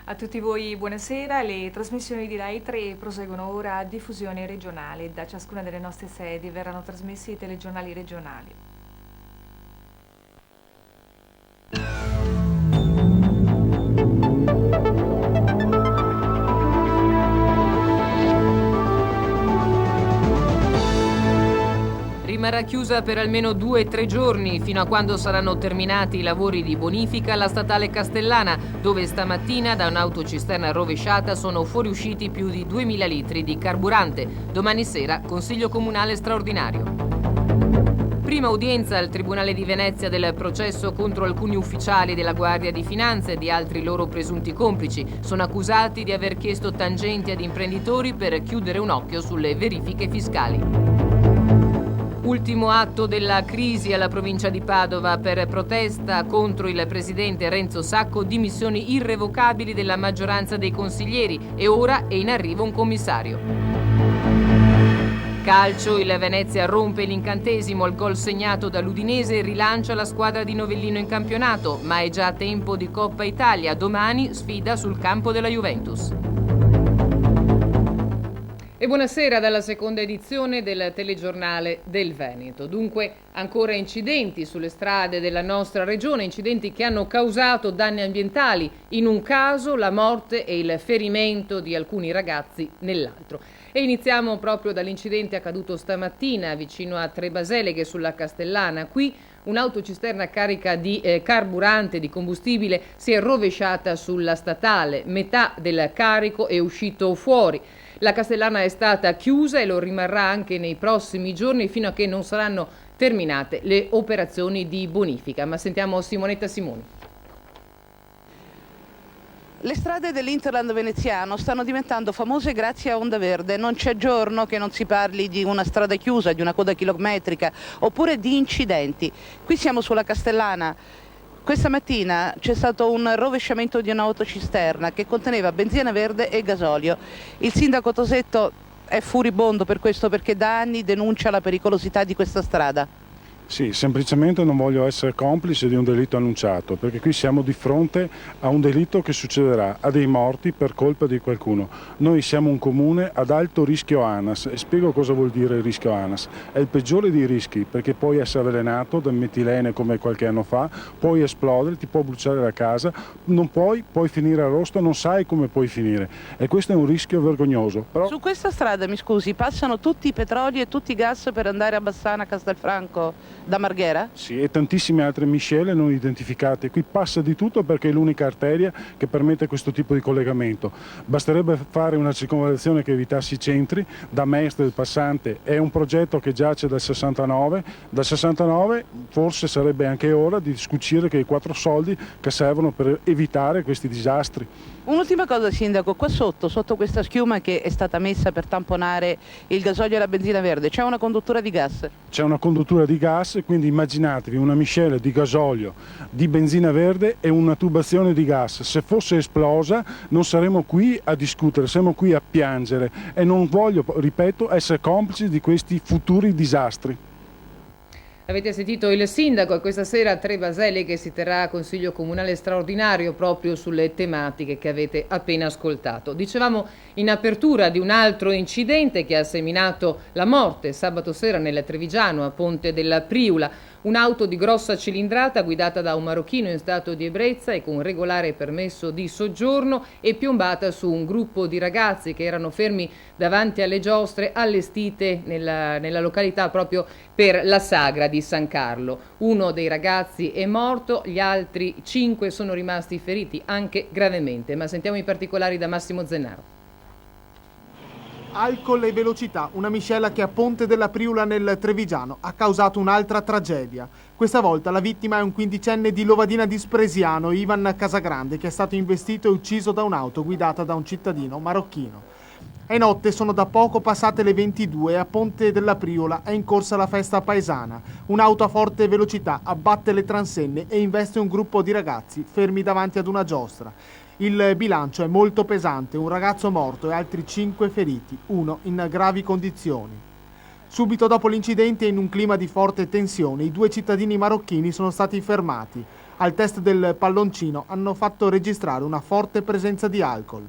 A tutti voi buonasera, le trasmissioni di Rai 3 proseguono ora a diffusione regionale. Da ciascuna delle nostre sedi verranno trasmessi i telegiornali regionali. Rimarrà chiusa per almeno 2-3 giorni, fino a quando saranno terminati i lavori di bonifica alla statale Castellana, dove stamattina da un'autocisterna rovesciata sono fuoriusciti più di 2000 litri di carburante. Domani sera Consiglio Comunale straordinario. Prima udienza al Tribunale di Venezia del processo contro alcuni ufficiali della Guardia di Finanza e di altri loro presunti complici. Sono accusati di aver chiesto tangenti ad imprenditori per chiudere un occhio sulle verifiche fiscali. Ultimo atto della crisi alla provincia di Padova per protesta contro il presidente Renzo Sacco, dimissioni irrevocabili della maggioranza dei consiglieri e ora è in arrivo un commissario. Calcio, il Venezia rompe l'incantesimo al gol segnato dall'Udinese e rilancia la squadra di Novellino in campionato, ma è già tempo di Coppa Italia, domani sfida sul campo della Juventus. E buonasera dalla seconda edizione del telegiornale del Veneto. Dunque ancora incidenti sulle strade della nostra regione, incidenti che hanno causato danni ambientali, in un caso la morte e il ferimento di alcuni ragazzi nell'altro. E iniziamo proprio dall'incidente accaduto stamattina vicino a Trebaseleghe sulla Castellana. Qui un'autocisterna carica di carburante, di combustibile, si è rovesciata sulla statale. Metà del carico è uscito fuori. La Castellana è stata chiusa e lo rimarrà anche nei prossimi giorni fino a che non saranno terminate le operazioni di bonifica. Ma sentiamo Simonetta Simoni. Le strade dell'Interland veneziano stanno diventando famose grazie a Onda Verde. Non c'è giorno che non si parli di una strada chiusa, di una coda chilometrica oppure di incidenti. Qui siamo sulla Castellana. Questa mattina c'è stato un rovesciamento di un'autocisterna che conteneva benzina verde e gasolio. Il sindaco Tosetto è furibondo per questo perché da anni denuncia la pericolosità di questa strada. Sì, semplicemente non voglio essere complice di un delitto annunciato, perché qui siamo di fronte a un delitto che succederà, a dei morti per colpa di qualcuno. Noi siamo un comune ad alto rischio ANAS e spiego cosa vuol dire il rischio ANAS. È il peggiore dei rischi, perché puoi essere avvelenato da metilene come qualche anno fa, puoi esplodere, ti può bruciare la casa, puoi finire arrosto, non sai come puoi finire. E questo è un rischio vergognoso. Però... Su questa strada, mi scusi, passano tutti i petroli e tutti i gas per andare a Bassana, Castelfranco? Da Marghera? Sì, e tantissime altre miscele non identificate. Qui passa di tutto perché è l'unica arteria che permette questo tipo di collegamento. Basterebbe fare una circonvallazione che evitasse i centri. Da Mestre, il passante, è un progetto che giace dal 69. Dal 69 forse sarebbe anche ora di scucire quei 4 soldi che servono per evitare questi disastri. Un'ultima cosa, sindaco, qua sotto questa schiuma che è stata messa per tamponare il gasolio e la benzina verde, c'è una conduttura di gas? C'è una conduttura di gas, quindi immaginatevi una miscela di gasolio, di benzina verde e una tubazione di gas. Se fosse esplosa non saremmo qui a discutere, saremmo qui a piangere e non voglio, ripeto, essere complici di questi futuri disastri. Avete sentito il sindaco e questa sera a Trebaseleghe si terrà Consiglio Comunale straordinario proprio sulle tematiche che avete appena ascoltato. Dicevamo in apertura di un altro incidente che ha seminato la morte sabato sera nel Trevigiano a Ponte della Priula. Un'auto di grossa cilindrata guidata da un marocchino in stato di ebbrezza e con regolare permesso di soggiorno è piombata su un gruppo di ragazzi che erano fermi davanti alle giostre allestite nella località proprio per la sagra di San Carlo. Uno dei ragazzi è morto, gli altri 5 sono rimasti feriti anche gravemente, ma sentiamo i particolari da Massimo Zennaro. Alcol e velocità, una miscela che a Ponte della Priula nel Trevigiano ha causato un'altra tragedia. Questa volta la vittima è un 15enne di Lovadina di Spresiano, Ivan Casagrande, che è stato investito e ucciso da un'auto guidata da un cittadino marocchino. È notte, sono da poco passate le 22 e a Ponte della Priula è in corsa la festa paesana. Un'auto a forte velocità abbatte le transenne e investe un gruppo di ragazzi fermi davanti ad una giostra. Il bilancio è molto pesante, un ragazzo morto e altri 5 feriti, uno in gravi condizioni. Subito dopo l'incidente e in un clima di forte tensione, i 2 cittadini marocchini sono stati fermati. Al test del palloncino hanno fatto registrare una forte presenza di alcol.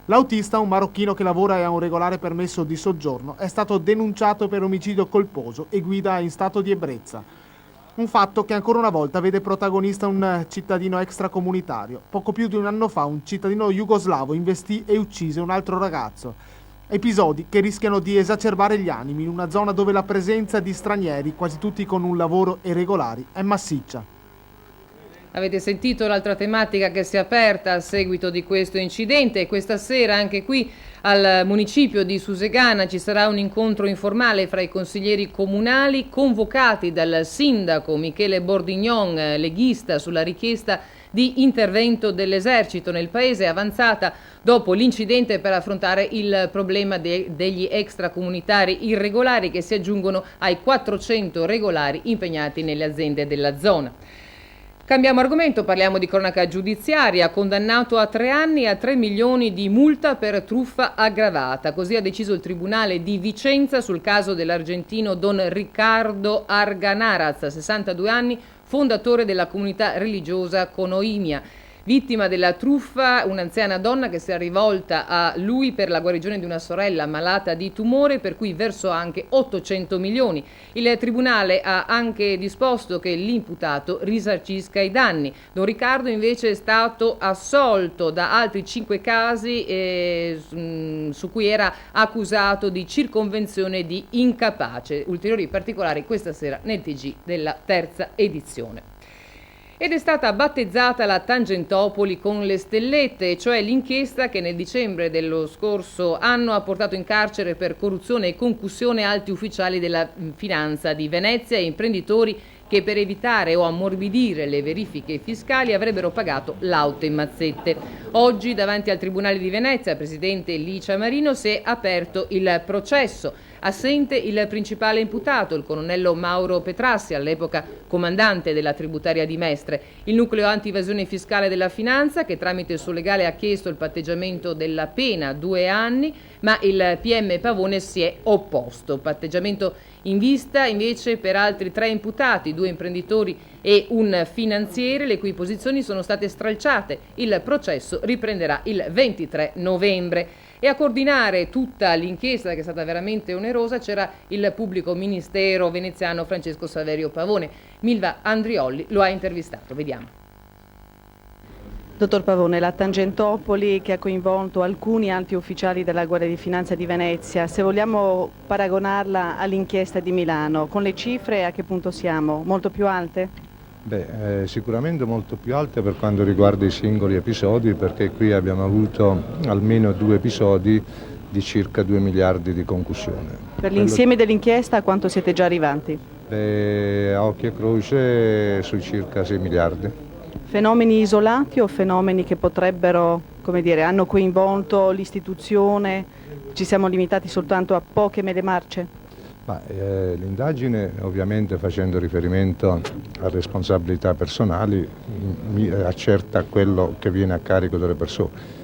L'autista, un marocchino che lavora e ha un regolare permesso di soggiorno, è stato denunciato per omicidio colposo e guida in stato di ebbrezza. Un fatto che ancora una volta vede protagonista un cittadino extracomunitario. Poco più di un anno fa un cittadino jugoslavo investì e uccise un altro ragazzo. Episodi che rischiano di esacerbare gli animi in una zona dove la presenza di stranieri, quasi tutti con un lavoro irregolare, è massiccia. Avete sentito l'altra tematica che si è aperta a seguito di questo incidente, e questa sera anche qui al municipio di Susegana ci sarà un incontro informale fra i consiglieri comunali convocati dal sindaco Michele Bordignon, leghista, sulla richiesta di intervento dell'esercito nel paese, avanzata dopo l'incidente, per affrontare il problema degli extracomunitari irregolari che si aggiungono ai 400 regolari impegnati nelle aziende della zona. Cambiamo argomento, parliamo di cronaca giudiziaria. Condannato a 3 anni e a 3 milioni di multa per truffa aggravata. Così ha deciso il Tribunale di Vicenza sul caso dell'argentino Don Riccardo Arganaraz, 62 anni, fondatore della comunità religiosa Conoimia. Vittima della truffa, un'anziana donna che si è rivolta a lui per la guarigione di una sorella malata di tumore, per cui versò anche 800 milioni. Il Tribunale ha anche disposto che l'imputato risarcisca i danni. Don Riccardo invece è stato assolto da altri 5 casi su cui era accusato di circonvenzione di incapace. Ulteriori particolari questa sera nel TG della terza edizione. Ed è stata battezzata la Tangentopoli con le stellette, cioè l'inchiesta che nel dicembre dello scorso anno ha portato in carcere per corruzione e concussione alti ufficiali della finanza di Venezia e imprenditori che per evitare o ammorbidire le verifiche fiscali avrebbero pagato l'auto in mazzette. Oggi davanti al Tribunale di Venezia, presidente Licia Marino, si è aperto il processo. Assente il principale imputato, il colonnello Mauro Petrassi, all'epoca comandante della tributaria di Mestre. Il nucleo anti-evasione fiscale della finanza, che tramite il suo legale ha chiesto il patteggiamento della pena, 2 anni, ma il PM Pavone si è opposto. Patteggiamento in vista invece per altri 3 imputati, 2 imprenditori e un finanziere, le cui posizioni sono state stralciate. Il processo riprenderà il 23 novembre. E a coordinare tutta l'inchiesta, che è stata veramente onerosa, c'era il pubblico ministero veneziano Francesco Saverio Pavone. Milva Andriolli lo ha intervistato, vediamo. Dottor Pavone, la Tangentopoli che ha coinvolto alcuni alti ufficiali della Guardia di Finanza di Venezia, se vogliamo paragonarla all'inchiesta di Milano, con le cifre a che punto siamo? Molto più alte? Sicuramente molto più alte per quanto riguarda i singoli episodi, perché qui abbiamo avuto almeno 2 episodi di circa 2 miliardi di concussione. Per l'insieme dell'inchiesta a quanto siete già arrivati? A occhio e croce sui circa 6 miliardi. Fenomeni isolati o fenomeni che potrebbero, come dire, hanno coinvolto l'istituzione? Ci siamo limitati soltanto a poche mele marce? L'indagine, ovviamente facendo riferimento a responsabilità personali, accerta quello che viene a carico delle persone.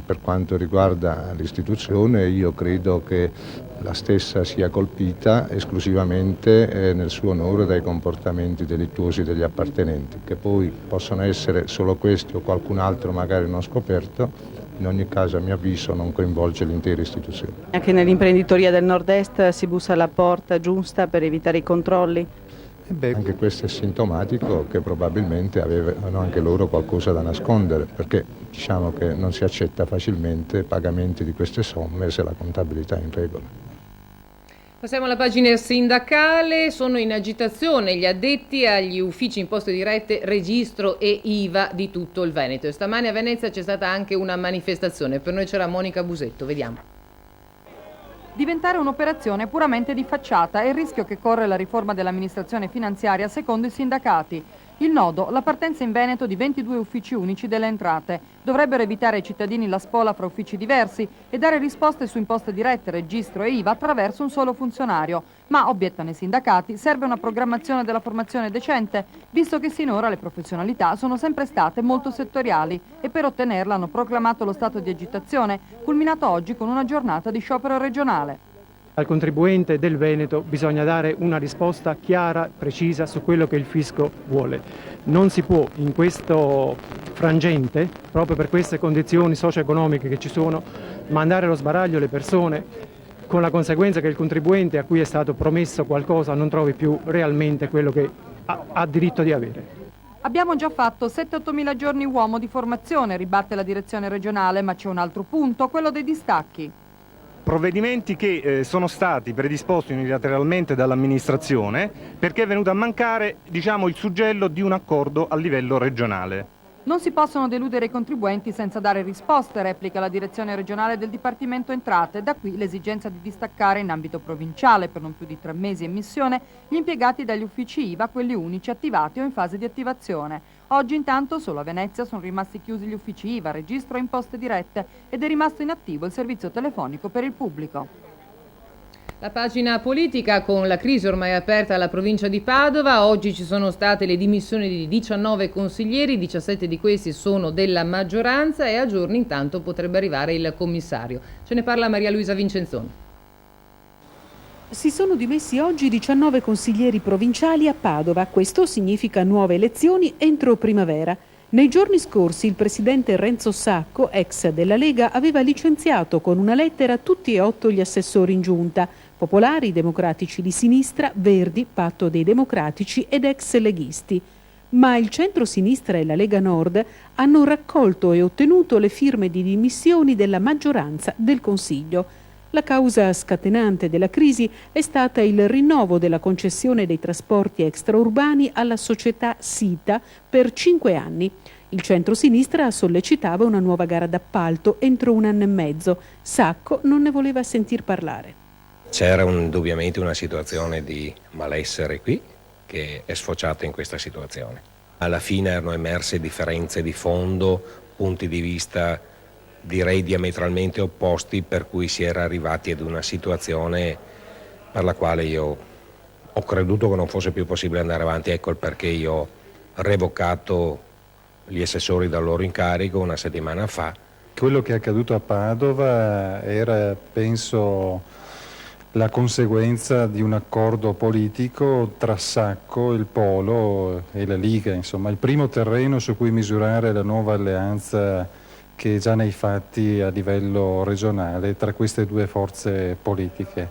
Per quanto riguarda l'istituzione, io credo che la stessa sia colpita esclusivamente nel suo onore dai comportamenti delittuosi degli appartenenti, che poi possono essere solo questi o qualcun altro magari non scoperto. In ogni caso, a mio avviso, non coinvolge l'intera istituzione. Anche nell'imprenditoria del nord-est si bussa alla porta giusta per evitare i controlli? Anche questo è sintomatico che probabilmente avevano anche loro qualcosa da nascondere, perché diciamo che non si accetta facilmente pagamenti di queste somme se la contabilità è in regola. Passiamo alla pagina sindacale. Sono in agitazione gli addetti agli uffici imposte dirette, registro e IVA di tutto il Veneto. E stamane a Venezia c'è stata anche una manifestazione. Per noi c'era Monica Busetto, vediamo. Diventare un'operazione puramente di facciata è il rischio che corre la riforma dell'amministrazione finanziaria secondo i sindacati. Il nodo, la partenza in Veneto di 22 uffici unici delle entrate. Dovrebbero evitare ai cittadini la spola fra uffici diversi e dare risposte su imposte dirette, registro e IVA attraverso un solo funzionario. Ma, obiettano i sindacati, serve una programmazione della formazione decente, visto che sinora le professionalità sono sempre state molto settoriali e per ottenerla hanno proclamato lo stato di agitazione, culminato oggi con una giornata di sciopero regionale. Al contribuente del Veneto bisogna dare una risposta chiara, precisa su quello che il fisco vuole. Non si può in questo frangente, proprio per queste condizioni socio-economiche che ci sono, mandare allo sbaraglio le persone, con la conseguenza che il contribuente a cui è stato promesso qualcosa non trovi più realmente quello che ha diritto di avere. Abbiamo già fatto 7-8 mila giorni uomo di formazione, ribatte la direzione regionale, ma c'è un altro punto, quello dei distacchi. Provvedimenti che sono stati predisposti unilateralmente dall'amministrazione perché è venuto a mancare, il suggello di un accordo a livello regionale. Non si possono deludere i contribuenti senza dare risposte, replica la direzione regionale del Dipartimento Entrate. Da qui l'esigenza di distaccare in ambito provinciale per non più di 3 mesi in missione gli impiegati dagli uffici IVA, quelli unici attivati o in fase di attivazione. Oggi intanto solo a Venezia sono rimasti chiusi gli uffici IVA, registro e imposte dirette ed è rimasto inattivo il servizio telefonico per il pubblico. La pagina politica con la crisi ormai aperta alla provincia di Padova. Oggi ci sono state le dimissioni di 19 consiglieri, 17 di questi sono della maggioranza e a giorni intanto potrebbe arrivare il commissario. Ce ne parla Maria Luisa Vincenzoni. Si sono dimessi oggi 19 consiglieri provinciali a Padova. Questo significa nuove elezioni entro primavera. Nei giorni scorsi il presidente Renzo Sacco, ex della Lega, aveva licenziato con una lettera tutti e 8 gli assessori in giunta: popolari, democratici di sinistra, verdi, patto dei democratici ed ex leghisti. Ma il centro-sinistra e la Lega Nord hanno raccolto e ottenuto le firme di dimissioni della maggioranza del Consiglio. La causa scatenante della crisi è stata il rinnovo della concessione dei trasporti extraurbani alla società Sita per 5 anni. Il centro-sinistra sollecitava una nuova gara d'appalto entro 1 anno e mezzo. Sacco non ne voleva sentir parlare. C'era indubbiamente una situazione di malessere qui che è sfociata in questa situazione. Alla fine erano emerse differenze di fondo, punti di vista direi diametralmente opposti, per cui si era arrivati ad una situazione per la quale io ho creduto che non fosse più possibile andare avanti. Ecco il perché io ho revocato gli assessori dal loro incarico 1 settimana fa. Quello che è accaduto a Padova era, penso, la conseguenza di un accordo politico tra Sacco, il Polo e la Liga, insomma il primo terreno su cui misurare la nuova alleanza che è già nei fatti a livello regionale tra queste due forze politiche.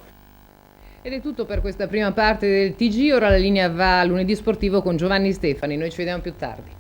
Ed è tutto per questa prima parte del TG, ora la linea va a lunedì sportivo con Giovanni Stefani, noi ci vediamo più tardi.